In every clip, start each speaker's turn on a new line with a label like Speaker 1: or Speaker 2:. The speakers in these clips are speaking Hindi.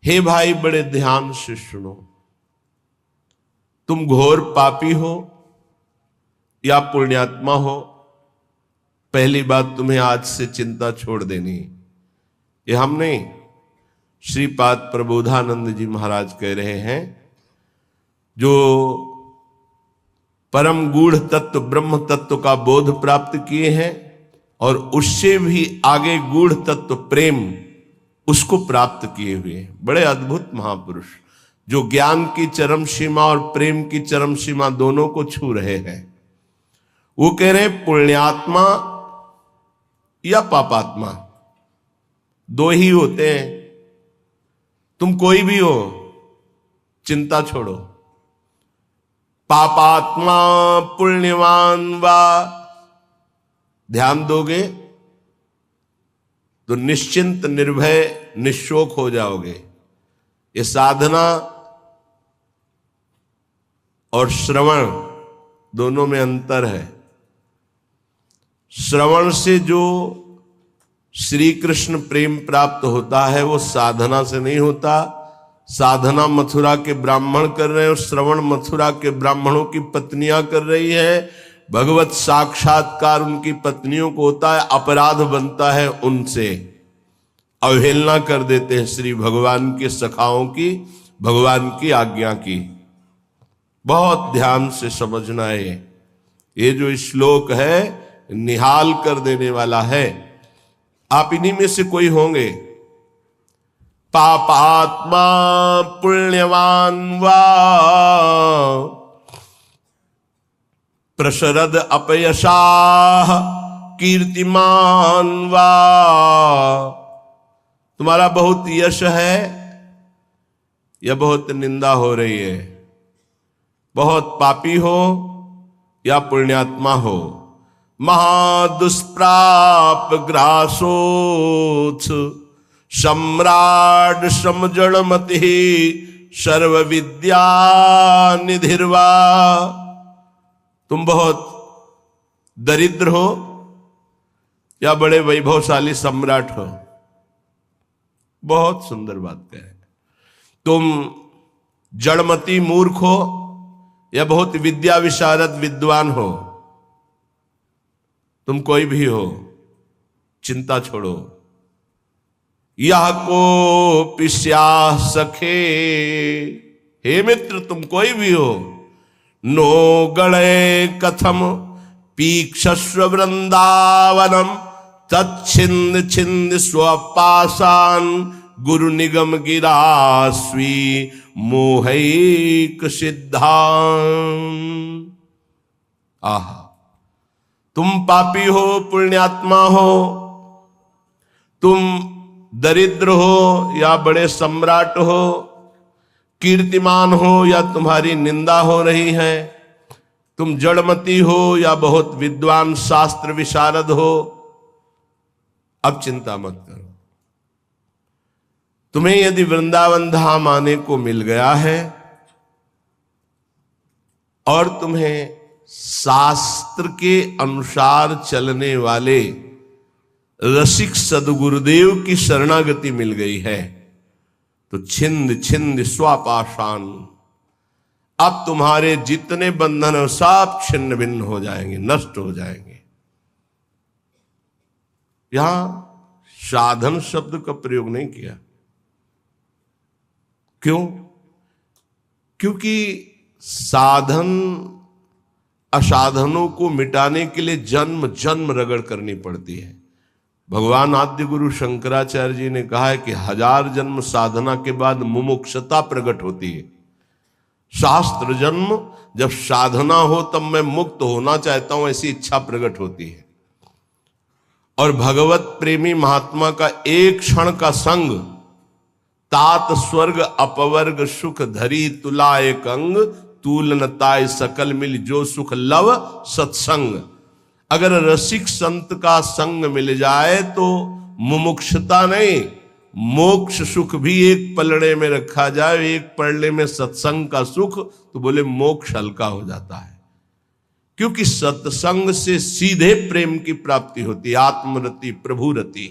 Speaker 1: हे भाई बड़े ध्यान से सुनो, तुम घोर पापी हो या पुण्यात्मा हो, पहली बात तुम्हें आज से चिंता छोड़ देनी। ये हम नहीं, श्रीपाद प्रबोधानंद जी महाराज कह रहे हैं। जो परम गूढ़ तत्व ब्रह्म तत्व का बोध प्राप्त किए हैं और उससे भी आगे गूढ़ तत्व प्रेम उसको प्राप्त किए हुए हैं, बड़े अद्भुत महापुरुष जो ज्ञान की चरम सीमा और प्रेम की चरम सीमा दोनों को छू रहे हैं। वो कह रहे हैं पुण्यात्मा या पापात्मा दो ही होते हैं। तुम कोई भी हो, चिंता छोड़ो। पापात्मा पुण्यवान वा, ध्यान दोगे तो निश्चिंत निर्भय निशोक हो जाओगे। ये साधना और श्रवण दोनों में अंतर है। श्रवण से जो श्री कृष्ण प्रेम प्राप्त होता है वो साधना से नहीं होता। साधना मथुरा के ब्राह्मण कर रहे हैं और श्रवण मथुरा के ब्राह्मणों की पत्नियां कर रही है। भगवत साक्षात्कार उनकी पत्नियों को होता है, अपराध बनता है उनसे, अवहेलना कर देते हैं श्री भगवान के सखाओं की, भगवान की आज्ञा की। बहुत ध्यान से समझना है। ये जो श्लोक है निहाल कर देने वाला है। आप इन्हीं में से कोई होंगे। पापात्मा पुण्यवान वा प्रशरद अपयशाह कीर्तिमान वा, तुम्हारा बहुत यश है या बहुत निंदा हो रही है, बहुत पापी हो या पुण्यात्मा हो। महादुष्प्राप ग्रासोत्स सम्राट समजड़मति सर्व विद्या निधिर्वा, तुम बहुत दरिद्र हो या बड़े वैभवशाली सम्राट हो। बहुत सुंदर बात कहे। तुम जड़मती मूर्ख हो या बहुत विद्या विशारद विद्वान हो। तुम कोई भी हो, चिंता छोड़ो। यह को पिस्या सखे, हे मित्र तुम कोई भी हो। नो गणे कथम पीक्षस्व वृंदावनम तच्छिंद छिंद स्वपासान गुरु निगम गिरास्वी मोहैक सिद्धान। आहा, तुम पापी हो पुण्यात्मा हो, तुम दरिद्र हो या बड़े सम्राट हो, कीर्तिमान हो या तुम्हारी निंदा हो रही है, तुम जड़मती हो या बहुत विद्वान शास्त्र विशारद हो। अब चिंता मत करो। तुम्हें यदि वृंदावन धाम आने को मिल गया है और तुम्हें शास्त्र के अनुसार चलने वाले रसिक सदगुरुदेव की शरणागति मिल गई है, तो छिंद छिंद स्वापाशान, अब तुम्हारे जितने बंधन हैं सब छिन्न भिन्न हो जाएंगे, नष्ट हो जाएंगे। यहां साधन शब्द का प्रयोग नहीं किया। क्यों? क्योंकि साधन असाधनों को मिटाने के लिए जन्म जन्म रगड़ करनी पड़ती है। भगवान आद्य गुरु शंकराचार्य जी ने कहा है कि 1000 जन्म साधना के बाद मुमुक्षता प्रकट होती है। शास्त्र जन्म जब साधना हो तब मैं मुक्त होना चाहता हूं ऐसी इच्छा प्रकट होती है। और भगवत प्रेमी महात्मा का एक क्षण का संग तात स्वर्ग अपवर्ग सुख धरी तुला एक अंग तूलनताय सकल मिल जो सुख लव सत्संग। अगर रसिक संत का संग मिल जाए तो मुमुक्षता नहीं, मोक्ष सुख भी एक पलड़े में रखा जाए, एक पलड़े में सत्संग का सुख, तो बोले मोक्ष हल्का हो जाता है। क्योंकि सत्संग से सीधे प्रेम की प्राप्ति होती है, आत्मरति प्रभुरति।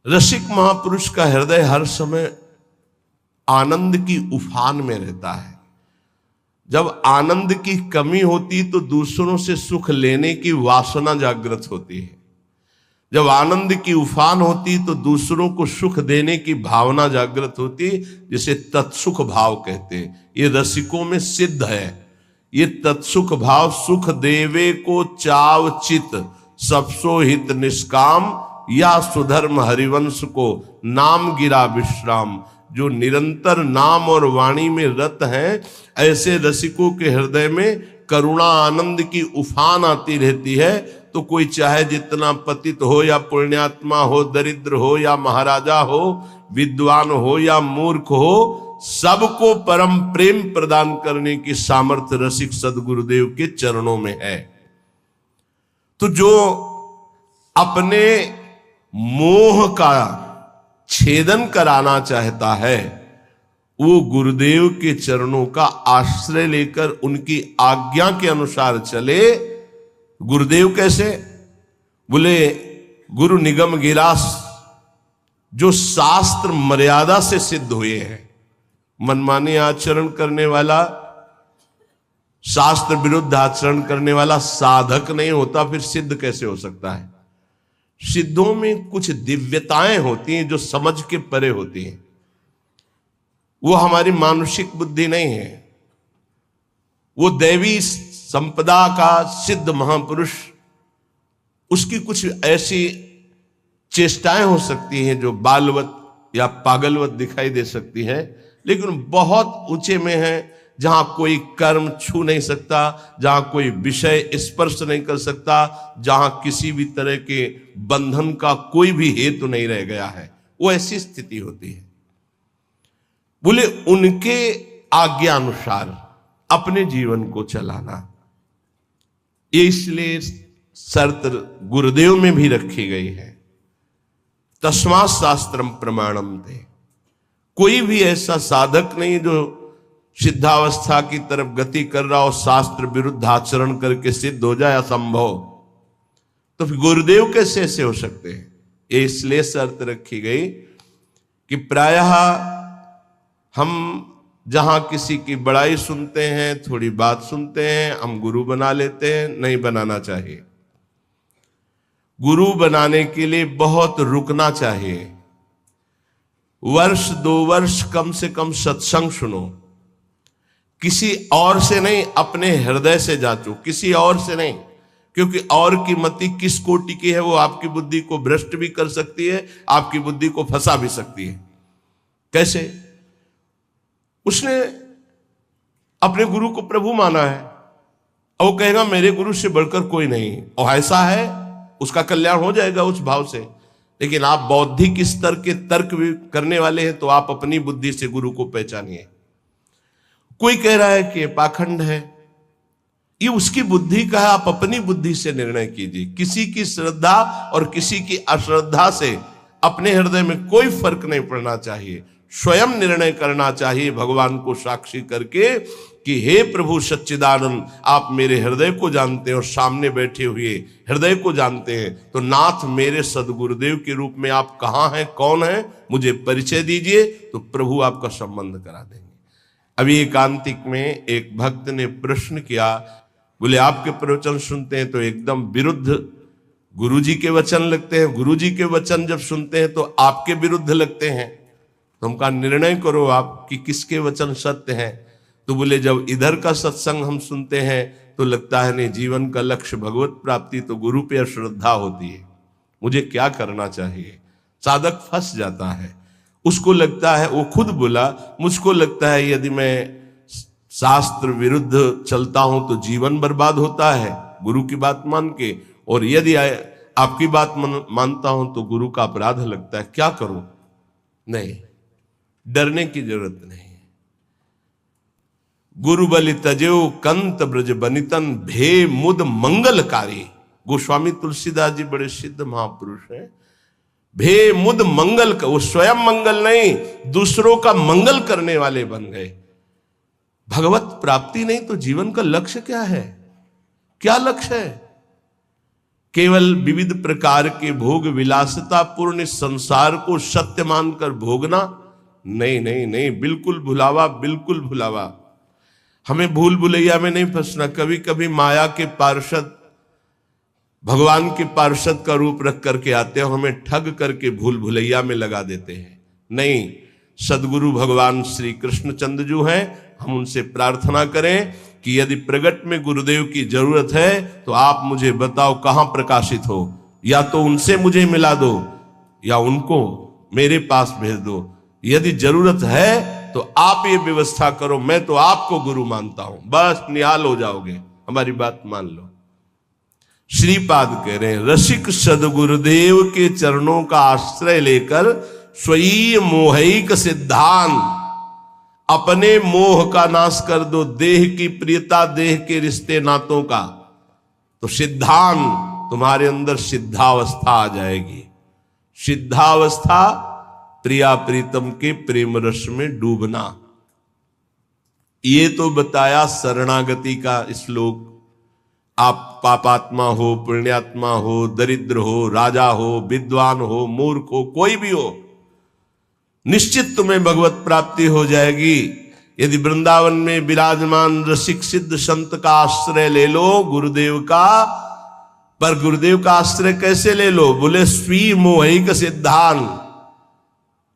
Speaker 1: रसिक महापुरुष का हृदय हर समय आनंद की उफान में रहता है। जब आनंद की कमी होती तो दूसरों से सुख लेने की वासना जागृत होती है। जब आनंद की उफान होती तो दूसरों को सुख देने की भावना जागृत होती, जिसे तत्सुख भाव कहते हैं। ये रसिकों में सिद्ध है। ये तत्सुख भाव, सुख देवे को चाव चित, सबसो हित निष्काम, या सुधर्म हरिवंश को नाम गिरा विश्राम। जो निरंतर नाम और वाणी में रत हैं, ऐसे रसिकों के हृदय में करुणा आनंद की उफान आती रहती है। तो कोई चाहे जितना पतित हो या पुण्यात्मा हो, दरिद्र हो या महाराजा हो, विद्वान हो या मूर्ख हो, सबको परम प्रेम प्रदान करने की सामर्थ्य रसिक सदगुरुदेव के चरणों में है। तो जो अपने मोह का छेदन कराना चाहता है, वो गुरुदेव के चरणों का आश्रय लेकर उनकी आज्ञा के अनुसार चले। गुरुदेव कैसे? बोले गुरु निगम गिरास, जो शास्त्र मर्यादा से सिद्ध हुए हैं। मनमानी आचरण करने वाला, शास्त्र विरुद्ध आचरण करने वाला साधक नहीं होता, फिर सिद्ध कैसे हो सकता है? सिद्धों में कुछ दिव्यताएं होती हैं जो समझ के परे होती हैं। वो हमारी मानुषिक बुद्धि नहीं है। वो दैवी संपदा का सिद्ध महापुरुष, उसकी कुछ ऐसी चेष्टाएं हो सकती हैं जो बालवत या पागलवत दिखाई दे सकती है, लेकिन बहुत ऊंचे में है, जहां कोई कर्म छू नहीं सकता, जहां कोई विषय स्पर्श नहीं कर सकता, जहां किसी भी तरह के बंधन का कोई भी हेतु नहीं रह गया है। वो ऐसी स्थिति होती है। बोले उनके आज्ञा अनुसार अपने जीवन को चलाना, ये इसलिए शर्त गुरुदेव में भी रखी गई है। तस्मात् शास्त्रम प्रमाणम थे। कोई भी ऐसा साधक नहीं जो सिद्धावस्था की तरफ गति कर रहा हो, शास्त्र विरुद्ध आचरण करके सिद्ध हो जाए, असंभव। तो फिर गुरुदेव कैसे ऐसे हो सकते हैं? ये इसलिए शर्त रखी गई कि प्रायः हम जहां किसी की बड़ाई सुनते हैं, थोड़ी बात सुनते हैं, हम गुरु बना लेते हैं। नहीं बनाना चाहिए। गुरु बनाने के लिए बहुत रुकना चाहिए। वर्ष 2 वर्ष कम से कम सत्संग सुनो। किसी और से नहीं, अपने हृदय से जांचो, किसी और से नहीं। क्योंकि और की मति किस कोटि की है, वो आपकी बुद्धि को भ्रष्ट भी कर सकती है, आपकी बुद्धि को फंसा भी सकती है। कैसे? उसने अपने गुरु को प्रभु माना है और वो कहेगा मेरे गुरु से बढ़कर कोई नहीं, और ऐसा है, उसका कल्याण हो जाएगा उस भाव से। लेकिन आप बौद्धिक स्तर के तर्क भी करने वाले हैं, तो आप अपनी बुद्धि से गुरु को पहचानिए। कोई कह रहा है कि ये पाखंड है, ये उसकी बुद्धि का है, आप अपनी बुद्धि से निर्णय कीजिए। किसी की श्रद्धा और किसी की अश्रद्धा से अपने हृदय में कोई फर्क नहीं पड़ना चाहिए। स्वयं निर्णय करना चाहिए भगवान को साक्षी करके कि हे प्रभु सच्चिदानंद, आप मेरे हृदय को जानते हैं और सामने बैठे हुए हृदय को जानते हैं। तो नाथ, मेरे सदगुरुदेव के रूप में आप कहाँ हैं, कौन हैं, मुझे परिचय दीजिए, तो प्रभु आपका संबंध करा देंगे। अभी एकांतिक में एक भक्त ने प्रश्न किया, बोले आपके प्रवचन सुनते हैं तो एकदम विरुद्ध गुरुजी के वचन लगते हैं, गुरुजी के वचन जब सुनते हैं तो आपके विरुद्ध लगते हैं। तो हम कहा निर्णय करो आप कि किसके वचन सत्य हैं। तो बोले जब इधर का सत्संग हम सुनते हैं तो लगता है नहीं, जीवन का लक्ष्य भगवत प्राप्ति, तो गुरु पे अश्रद्धा होती है, मुझे क्या करना चाहिए। साधक फंस जाता है। उसको लगता है, वो खुद बोला, मुझको लगता है यदि मैं शास्त्र विरुद्ध चलता हूं तो जीवन बर्बाद होता है गुरु की बात मान के, और यदि आपकी बात मानता हूं तो गुरु का अपराध लगता है, क्या करूं। नहीं, डरने की जरूरत नहीं। गुरु बलि तजेऊ कंत ब्रज बनितन, भे मुद मंगलकारी। गोस्वामी तुलसीदास जी बड़े सिद्ध महापुरुष हैं। भे मुद मंगल का, वो स्वयं मंगल नहीं, दूसरों का मंगल करने वाले बन गए। भगवत प्राप्ति नहीं तो जीवन का लक्ष्य क्या है? क्या लक्ष्य है? केवल विविध प्रकार के भोग विलासता पूर्ण इस संसार को सत्य मानकर भोगना, नहीं नहीं नहीं, बिल्कुल भुलावा, बिल्कुल भुलावा। हमें भूल भुलैया में नहीं फंसना। कभी कभी माया के पार्षद भगवान के पार्षद का रूप रख करके आते हैं, हमें ठग करके भूल भुलैया में लगा देते हैं। नहीं, सदगुरु भगवान श्री कृष्णचंद्र जो हैं, हम उनसे प्रार्थना करें कि यदि प्रगट में गुरुदेव की जरूरत है तो आप मुझे बताओ कहां प्रकाशित हो, या तो उनसे मुझे मिला दो या उनको मेरे पास भेज दो। यदि जरूरत है तो आप ये व्यवस्था करो, मैं तो आपको गुरु मानता हूं, बस निहाल हो जाओगे। हमारी बात मान लो। श्रीपाद कह रहे हैं, रसिक सदगुरुदेव के चरणों का आश्रय लेकर स्वयं मोहिक सिद्धांत, अपने मोह का नाश कर दो, देह की प्रियता, देह के रिश्ते नातों का, तो सिद्धांत तुम्हारे अंदर सिद्धावस्था आ जाएगी। सिद्धावस्था प्रिया प्रीतम के प्रेम रस में डूबना। ये तो बताया शरणागति का श्लोक। आप पापात्मा हो, पुण्यात्मा हो, दरिद्र हो, राजा हो, विद्वान हो, मूर्ख हो, कोई भी हो, निश्चित तुम्हें भगवत प्राप्ति हो जाएगी यदि वृंदावन में विराजमान रसिक सिद्ध संत का आश्रय ले लो, गुरुदेव का। पर गुरुदेव का आश्रय कैसे ले लो? बोले स्वी मोहिक सिद्धांत।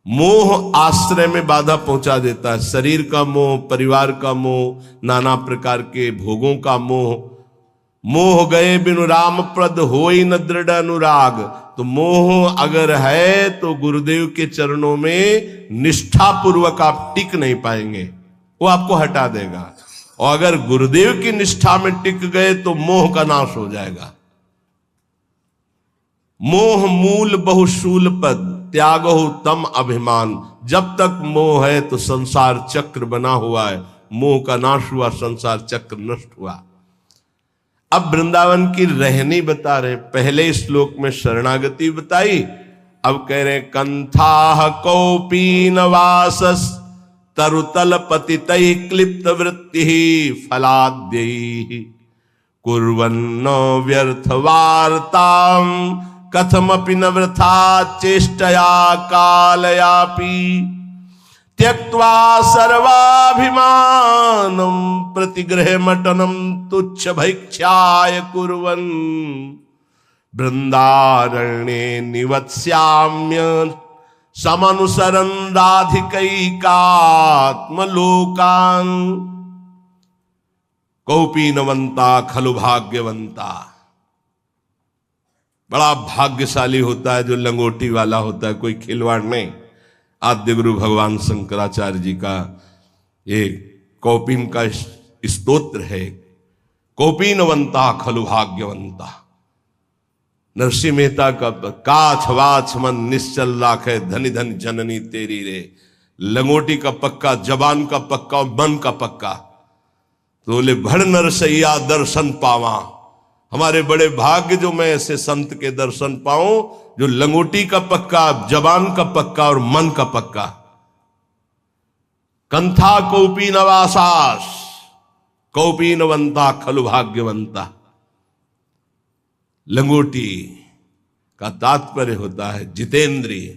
Speaker 1: मोह आश्रय में बाधा पहुंचा देता है। शरीर का मोह, परिवार का मोह, नाना प्रकार के भोगों का मोह। मोह गए बिनु राम प्रद होई न दृढ़ अनुराग। तो मोह अगर है तो गुरुदेव के चरणों में निष्ठा पूर्वक आप टिक नहीं पाएंगे, वो आपको हटा देगा। और अगर गुरुदेव की निष्ठा में टिक गए तो मोह का नाश हो जाएगा। मोह मूल बहुशूल पद, त्यागो तम अभिमान। जब तक मोह है तो संसार चक्र बना हुआ है। मोह का नाश हुआ, संसार चक्र नष्ट हुआ। अब वृंदावन की रहनी बता रहे। पहले श्लोक में शरणागति बताई, अब कह रहे कंथा कौपीन वासस तरुतल पतितै क्लिप्त वृत्ति फलाद्यै कुर्वन्न व्यर्थ वार्ताम कथमपि न वृथा चेष्टया कालयापि त्यक्त्वा सर्वाभिमानम प्रतिग्रह मटनम तुच्छ भैक्षाय कुर्वन् वृंदारण्ये निवत्स्याम्य समनुसरन् राधिकैकात्मलोकान्। कौपीनवंता खलु भाग्यवंता। बड़ा भाग्यशाली होता है जो लंगोटी वाला होता है, कोई खिलवाड़ नहीं। आद्य गुरु भगवान शंकराचार्य जी का एक कौपीन का स्तोत्र है, कौपीनवंता खलु भाग्यवंता। नरसिंह मेहता का काछ वाछ मन निश्चल राखे धनी धन जननी तेरी रे। लंगोटी का पक्का, जबान का पक्का, मन का पक्का। तो बोले भड़ नरसैया दर्शन पावा। हमारे बड़े भाग्य जो मैं ऐसे संत के दर्शन पाऊं जो लंगोटी का पक्का, जबान का पक्का और मन का पक्का। कंथा कौपीन वासास कौपीनवंता खलु भाग्यवंता। लंगोटी का तात्पर्य होता है जितेंद्रिय।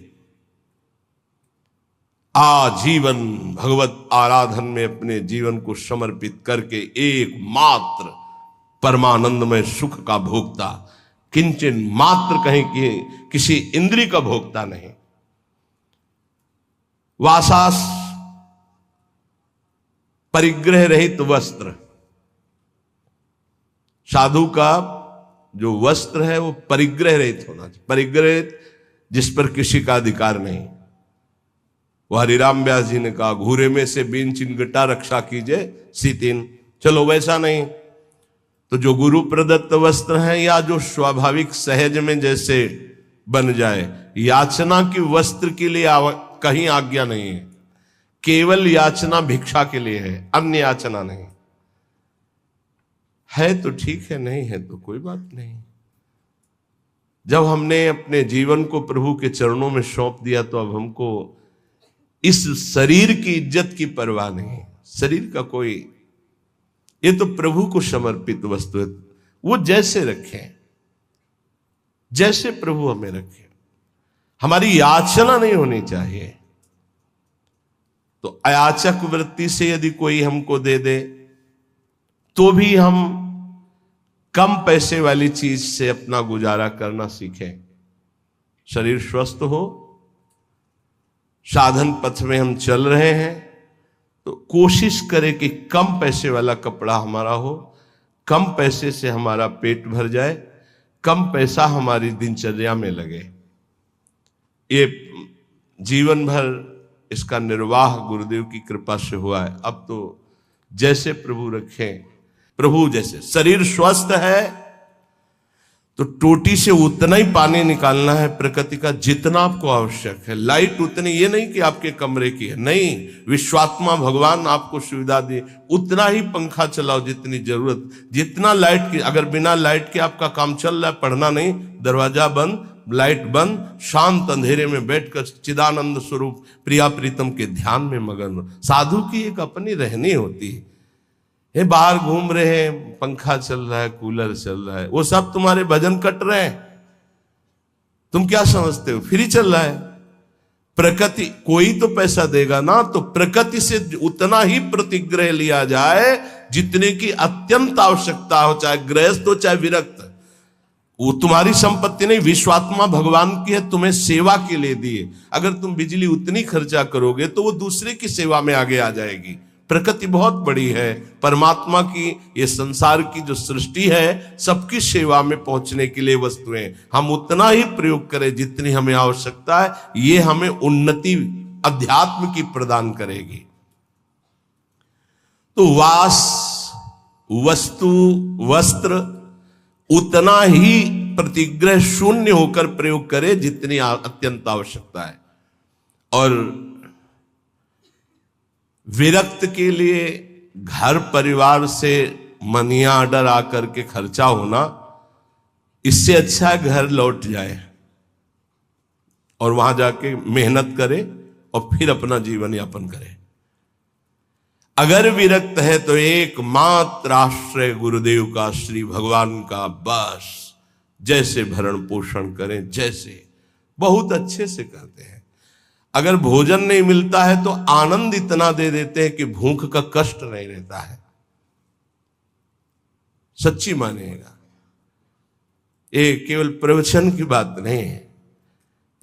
Speaker 1: आजीवन भगवत आराधन में अपने जीवन को समर्पित करके एकमात्र परमानंदमय सुख का भोक्ता, किंचन मात्र कहीं कि किसी इंद्रिय का भोक्ता नहीं। वासास परिग्रह रहित वस्त्र। साधु का जो वस्त्र है वो परिग्रह रहित होना चाहिए। परिग्रह जिस पर किसी का अधिकार नहीं। वो हरिराम व्यास जी ने कहा घूरे में से बीन चिनगटा रक्षा कीजिए सीतिन। चलो वैसा नहीं तो जो गुरु प्रदत्त वस्त्र हैं या जो स्वाभाविक सहज में जैसे बन जाए। याचना की वस्त्र के लिए कहीं आज्ञा नहीं है। केवल याचना भिक्षा के लिए है, अन्य याचना नहीं है। तो ठीक है, नहीं है तो कोई बात नहीं। जब हमने अपने जीवन को प्रभु के चरणों में सौंप दिया तो अब हमको इस शरीर की इज्जत की परवाह नहीं। शरीर का कोई, ये तो प्रभु को समर्पित वस्तु है, वो जैसे रखें। जैसे प्रभु हमें रखे। हमारी याचना नहीं होनी चाहिए। तो अयाचक वृत्ति से यदि कोई हमको दे दे तो भी हम कम पैसे वाली चीज से अपना गुजारा करना सीखें। शरीर स्वस्थ हो, साधन पथ में हम चल रहे हैं, तो कोशिश करें कि कम पैसे वाला कपड़ा हमारा हो, कम पैसे से हमारा पेट भर जाए, कम पैसा हमारी दिनचर्या में लगे। ये जीवन भर इसका निर्वाह गुरुदेव की कृपा से हुआ है। अब तो जैसे प्रभु रखें, प्रभु जैसे। शरीर स्वस्थ है तो टोटी से उतना ही पानी निकालना है प्रकृति का जितना आपको आवश्यक है। लाइट उतनी, ये नहीं कि आपके कमरे की है, नहीं, विश्वात्मा भगवान आपको सुविधा दे उतना ही पंखा चलाओ जितनी जरूरत। जितना लाइट की, अगर बिना लाइट के आपका काम चल रहा है, पढ़ना नहीं, दरवाजा बंद, लाइट बंद, शांत अंधेरे में बैठकर चिदानंद स्वरूप प्रिया प्रीतम के ध्यान में मगन। साधु की एक अपनी रहनी होती है। ये बाहर घूम रहे हैं, पंखा चल रहा है, कूलर चल रहा है, वो सब तुम्हारे भजन कट रहे हैं। तुम क्या समझते हो, फ्री चल रहा है। प्रकृति, कोई तो पैसा देगा ना, तो प्रकृति से उतना ही प्रतिग्रह लिया जाए जितने की अत्यंत आवश्यकता हो, चाहे गृहस्थ हो चाहे विरक्त। वो तुम्हारी संपत्ति नहीं, विश्वात्मा भगवान की है, तुम्हें सेवा के लिए दिए। अगर तुम बिजली उतनी खर्चा करोगे तो वो दूसरे की सेवा में आगे आ जाएगी। प्रकृति बहुत बड़ी है, परमात्मा की ये संसार की जो सृष्टि है सबकी सेवा में पहुंचने के लिए वस्तुएं, हम उतना ही प्रयोग करें जितनी हमें आवश्यकता है। ये हमें उन्नति अध्यात्म की प्रदान करेगी। तो वास, वस्तु, वस्त्र उतना ही प्रतिग्रह शून्य होकर प्रयोग करे जितनी अत्यंत आवश्यकता है। और विरक्त के लिए घर परिवार से मनी ऑर्डर आकर के खर्चा होना, इससे अच्छा घर लौट जाए और वहां जाके मेहनत करे और फिर अपना जीवन यापन करे। अगर विरक्त है तो एकमात्र आश्रय गुरुदेव का, श्री भगवान का, बस जैसे भरण पोषण करें, जैसे बहुत अच्छे से करते हैं। अगर भोजन नहीं मिलता है तो आनंद इतना दे देते हैं कि भूख का कष्ट नहीं रहता है। सच्ची मानिएगा, ये केवल प्रवचन की बात नहीं है,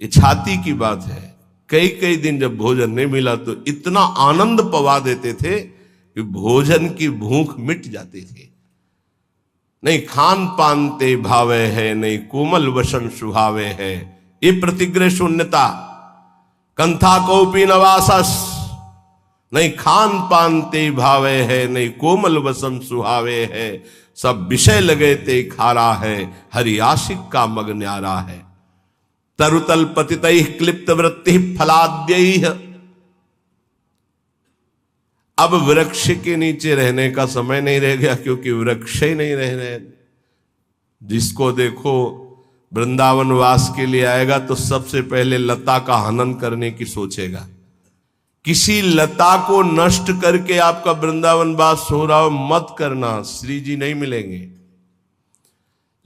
Speaker 1: ये छाती की बात है। कई कई दिन जब भोजन नहीं मिला तो इतना आनंद पवा देते थे कि भोजन की भूख मिट जाती थी। नहीं खान पान ते भावे है, नहीं कोमल वसन सुहावे है, ये प्रतिग्रह शून्यता। कंथा कौपी नवासस, नहीं खान पान ते भावे है, नहीं कोमल वसन सुहावे है, सब विषय लगे ते खारा है, हरि आशिक का मग न्यारा है। तरुतल पतितैः क्लिप्त वृत्ति फलाद्यैः। अब वृक्ष के नीचे रहने का समय नहीं रह गया, क्योंकि वृक्ष ही नहीं रह रहे। जिसको देखो वृंदावन वास के लिए आएगा तो सबसे पहले लता का हनन करने की सोचेगा। किसी लता को नष्ट करके आपका वृंदावन वास हो रहा हो मत करना, श्री जी नहीं मिलेंगे।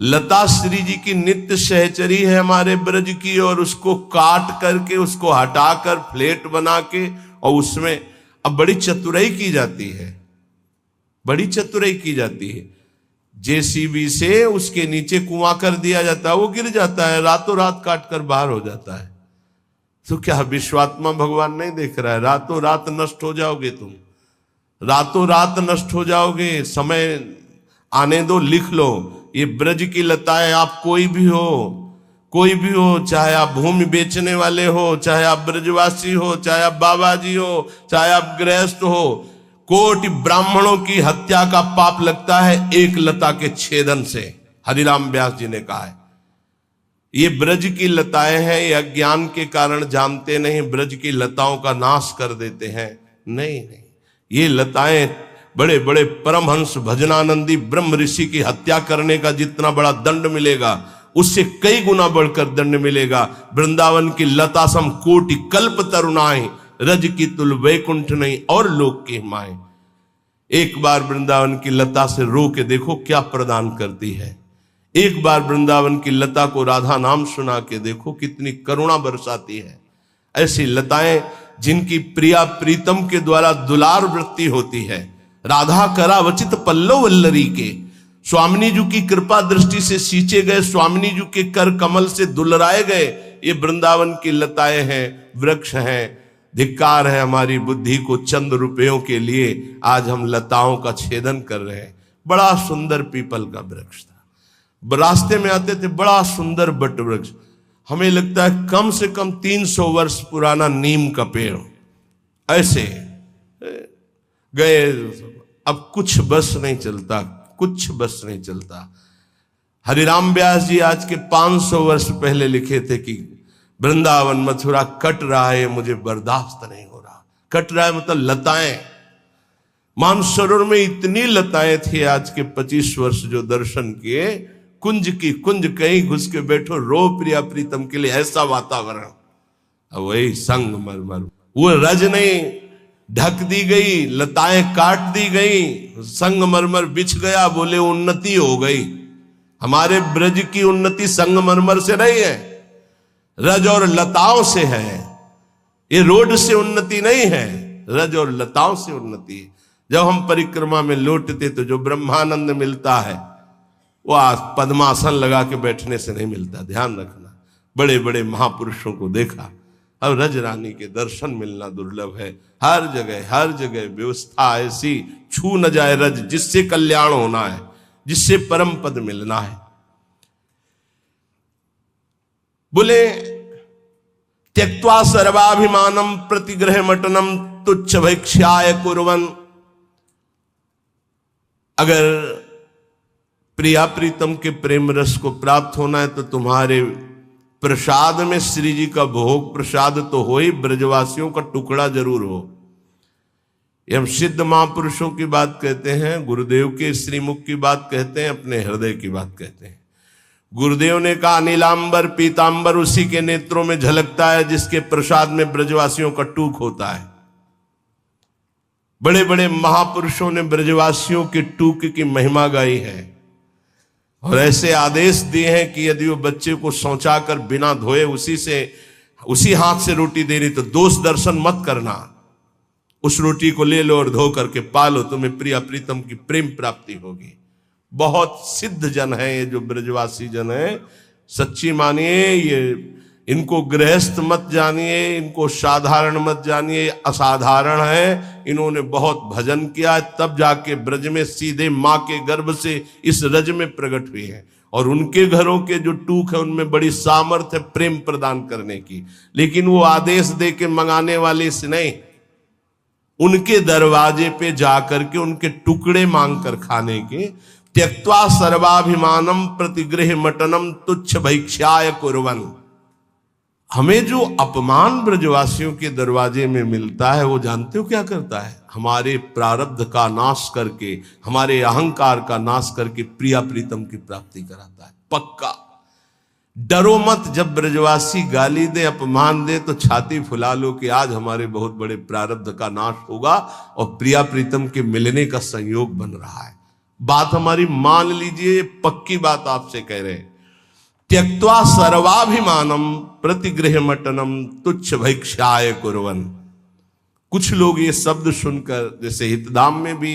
Speaker 1: लता श्री जी की नित्य सहचरी है हमारे ब्रज की, और उसको काट करके, उसको हटाकर फ्लेट बना के, और उसमें अब बड़ी चतुराई की जाती है, बड़ी चतुराई की जाती है। जेसीबी से उसके नीचे कुआं कर दिया जाता है, वो गिर जाता है, रातों रात काट कर बाहर हो जाता है। तो क्या विश्वात्मा भगवान नहीं देख रहा है? रातों रात नष्ट हो जाओगे तुम, रातों रात नष्ट हो जाओगे। समय आने दो, लिख लो। ये ब्रज की लताएं, आप कोई भी हो, कोई भी हो, चाहे आप भूमि बेचने वाले हो, चाहे आप ब्रजवासी हो, चाहे आप बाबा जी हो, चाहे आप गृहस्थ हो, कोटि ब्राह्मणों की हत्या का पाप लगता है एक लता के छेदन से। हरिराम व्यास जी ने कहा है ये ब्रज की लताएं हैं, ये अज्ञान के कारण जानते नहीं, ब्रज की लताओं का नाश कर देते हैं। नहीं नहीं, ये लताएं बड़े बड़े परमहंस भजनानंदी ब्रह्म ऋषि की हत्या करने का जितना बड़ा दंड मिलेगा, उससे कई गुना बढ़कर दंड मिलेगा। वृंदावन की लता सम कोटि कल्प तरुणाएं, रज की तुल वैकुंठ नहीं और लोक की माए। एक बार वृंदावन की लता से रो के देखो क्या प्रदान करती है। एक बार वृंदावन की लता को राधा नाम सुना के देखो, कितनी करुणा बरसाती है। ऐसी लताएं जिनकी प्रिया प्रीतम के द्वारा दुलार वृत्ति होती है। राधा करावचित पल्लव वल्लरी के, स्वामिनी जी की कृपा दृष्टि से सींचे गए, स्वामिनी जी के कर कमल से दुलराए गए ये वृंदावन की लताएं हैं, वृक्ष हैं। धिक्कार है हमारी बुद्धि को, चंद रुपयों के लिए आज हम लताओं का छेदन कर रहे हैं। बड़ा सुंदर पीपल का वृक्ष था, रास्ते में आते थे, बड़ा सुंदर बट वृक्ष, हमें लगता है कम से कम 300 वर्ष पुराना नीम का पेड़। ऐसे गए, अब कुछ बस नहीं चलता, कुछ बस नहीं चलता। हरिराम व्यास जी आज के 500 वर्ष पहले लिखे थे कि वृंदावन मथुरा कट रहा है, मुझे बर्दाश्त नहीं हो रहा। कट रहा है मतलब लताएं, मानसरोवर में इतनी लताएं थी। आज के 25 वर्ष जो दर्शन किए, कुंज की कुंज, कहीं घुस के बैठो, रो प्रिया प्रीतम के लिए, ऐसा वातावरण। अब वही संगमरमर, वो रज नहीं ढक दी गई, लताएं काट दी गई, संगमरमर बिछ गया, बोले उन्नति हो गई। हमारे ब्रज की उन्नति संगमरमर से नहीं है, रज और लताओं से है। ये रोड से उन्नति नहीं है, रज और लताओं से उन्नति है। जब हम परिक्रमा में लौटते तो जो ब्रह्मानंद मिलता है वो पद्मासन लगा के बैठने से नहीं मिलता, ध्यान रखना। बड़े बड़े महापुरुषों को देखा, अब रज रानी के दर्शन मिलना दुर्लभ है। हर जगह व्यवस्था ऐसी, छू न जाए रज, जिससे कल्याण होना है, जिससे परम पद मिलना है। बोले त्यक्त्वा सर्वाभिमानम प्रतिग्रह मटनम तुच्छ भैक्ष्याय कुर्वन्। अगर प्रिया प्रीतम के प्रेम रस को प्राप्त होना है तो तुम्हारे प्रसाद में श्री जी का भोग प्रसाद तो हो ही, ब्रजवासियों का टुकड़ा जरूर हो। ये हम सिद्ध महापुरुषों की बात कहते हैं, गुरुदेव के श्रीमुख की बात कहते हैं, अपने हृदय की बात कहते हैं। गुरुदेव ने कहा नीलांबर पीतांबर उसी के नेत्रों में झलकता है जिसके प्रसाद में ब्रजवासियों का टूक होता है। बड़े बड़े महापुरुषों ने ब्रजवासियों के टूक की महिमा गाई है और ऐसे आदेश दिए हैं कि यदि वो बच्चे को सौंचा कर बिना धोए उसी हाथ से रोटी दे रही तो दोष दर्शन मत करना, उस रोटी को ले लो और धो करके पालो, तुम्हें प्रिया प्रीतम की प्रेम प्राप्ति होगी। बहुत सिद्ध जन है ये जो ब्रजवासी जन है, सच्ची मानिए, ये इनको गृहस्थ मत जानिए, इनको साधारण मत जानिए, असाधारण है। इन्होंने बहुत भजन किया तब जाके ब्रज में सीधे माँ के गर्भ से इस रज में प्रकट हुए हैं। और उनके घरों के जो टूक है उनमें बड़ी सामर्थ्य है प्रेम प्रदान करने की, लेकिन वो आदेश दे के मंगाने वाले से नहीं, उनके दरवाजे पे जाकर के उनके टुकड़े मांग कर खाने के। त्यक्त्वा सर्वाभिमानम प्रतिगृह मटनम तुच्छ भैक्ष्याय कुर्वन्। हमें जो अपमान ब्रजवासियों के दरवाजे में मिलता है वो जानते हो क्या करता है? हमारे प्रारब्ध का नाश करके, हमारे अहंकार का नाश करके प्रिया प्रीतम की प्राप्ति कराता है, पक्का। डरो मत, जब ब्रजवासी गाली दे, अपमान दे तो छाती फुला लो कि आज हमारे बहुत बड़े प्रारब्ध का नाश होगा और प्रिया प्रीतम के मिलने का संयोग बन रहा है। बात हमारी मान लीजिए, पक्की बात आपसे कह रहे हैं। त्यक्त्वा सर्वाभिमानम प्रतिगृह मटनम तुच्छ भैक्ष्याय कुर्वन्। कुछ लोग ये शब्द सुनकर, जैसे हितधाम में भी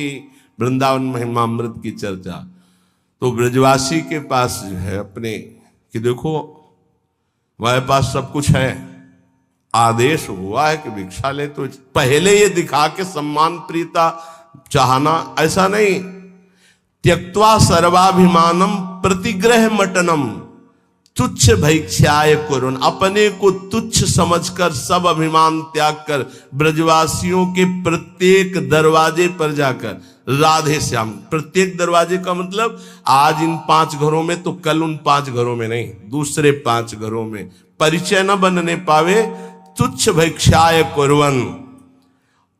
Speaker 1: वृंदावन महिमामृत की चर्चा, तो ब्रजवासी के पास जो है अपने कि देखो हमारे पास सब कुछ है, आदेश हुआ है कि भिक्षा ले, तो पहले ये दिखा के सम्मान प्रीता चाहना, ऐसा नहीं। त्यक्त्वा सर्वाभिमानम प्रतिग्रह मटनम तुच्छ भैक्ष्याय कुर्वन्। अपने को तुच्छ समझकर, सब अभिमान त्याग कर ब्रजवासियों के प्रत्येक दरवाजे पर जाकर राधे श्याम, प्रत्येक दरवाजे का मतलब आज इन 5 घरों में तो कल उन 5 घरों में नहीं, दूसरे 5 घरों में परिचय न बनने पावे। तुच्छ भैक्ष्याय कुर्वन्।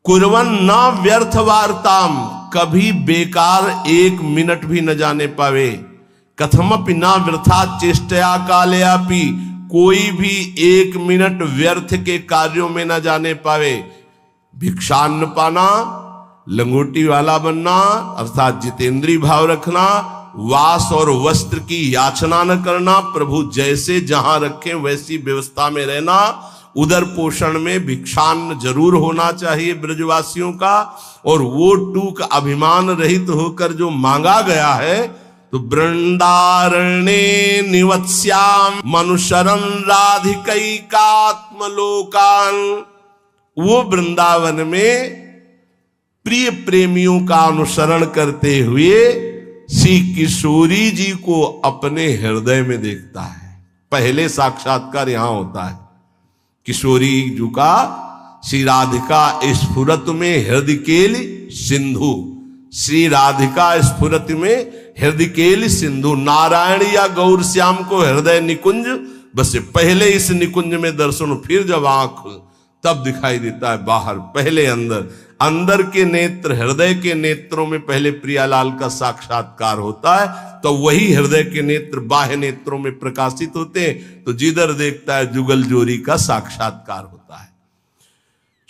Speaker 1: कुर्वन् न व्यर्थ वार्ताम, कभी बेकार 1 मिनट भी न जाने पावे। कथमपि ना वृथा चेष्टया कालयापि, कोई भी 1 मिनट व्यर्थ के कार्यों में ना जाने पावे। भिक्षान्न पाना, लंगोटी वाला बनना, अर्थात जितेंद्रीय भाव रखना, वास और वस्त्र की याचना न करना, प्रभु जैसे जहां रखें वैसी व्यवस्था में रहना, उदर पोषण में भिक्षान्न जरूर होना चाहिए ब्रजवासियों का, और वो टूक अभिमान रहित होकर जो मांगा गया है, तो वृंदारण्ये निवत्स्याम मनुशरन राधिकैकात्मलोकान, वो वृंदावन में प्रिय प्रेमियों का अनुसरण करते हुए श्री किशोरी जी को अपने हृदय में देखता है। पहले साक्षात्कार यहां होता है किशोरी जी का। श्री राधिका स्फुरत में हृदय केल सिंधु, श्री राधिका स्फुरत में हृदय केल सिंधु। नारायण या गौर श्याम को हृदय निकुंज बस पहले इस निकुंज में दर्शन, फिर जब आंख तब दिखाई देता है बाहर, पहले अंदर। अंदर के नेत्र, हृदय के नेत्रों में पहले प्रियालाल का साक्षात्कार होता है, तो वही हृदय के नेत्र बाह्य नेत्रों में प्रकाशित होते हैं, तो जिधर देखता है जुगल जोरी का साक्षात्कार होता है।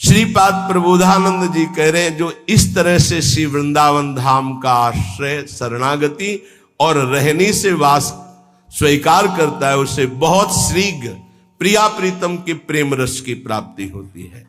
Speaker 1: श्रीपाद प्रबोधानंद जी कह रहे हैं, जो इस तरह से श्री वृंदावन धाम का आश्रय, शरणागति और रहनी से वास स्वीकार करता है, उसे बहुत शीघ्र प्रिया प्रीतम के प्रेम रस की प्राप्ति होती है।